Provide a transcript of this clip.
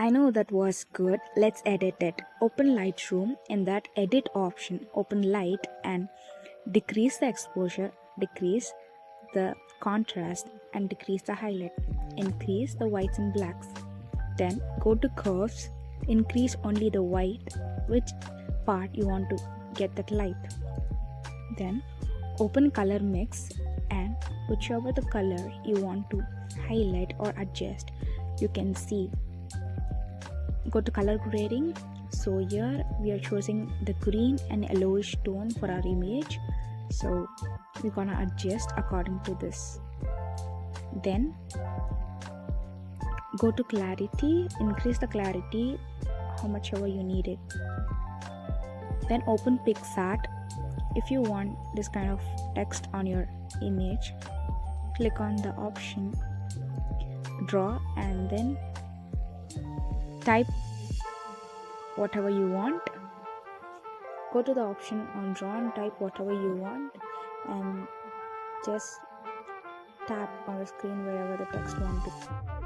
I know that was good. Let's edit it. Open Lightroom. In that edit option, open light and decrease the exposure, decrease the contrast, and decrease the highlight. Increase the whites and blacks. Then go to curves, increase only the white, which part you want to get that light. Then open color mix, and whichever the color you want to highlight or adjust, you can see. Go to color grading. So here we are choosing the green and yellowish tone for our image, so we're gonna adjust according to this. Then go to clarity, increase the clarity how much ever you need it. Then open PicsArt. If you want this kind of text on your image, click on the option draw and then type whatever you want. Go to the option on draw and type whatever you want and just tap on the screen wherever the text wants to.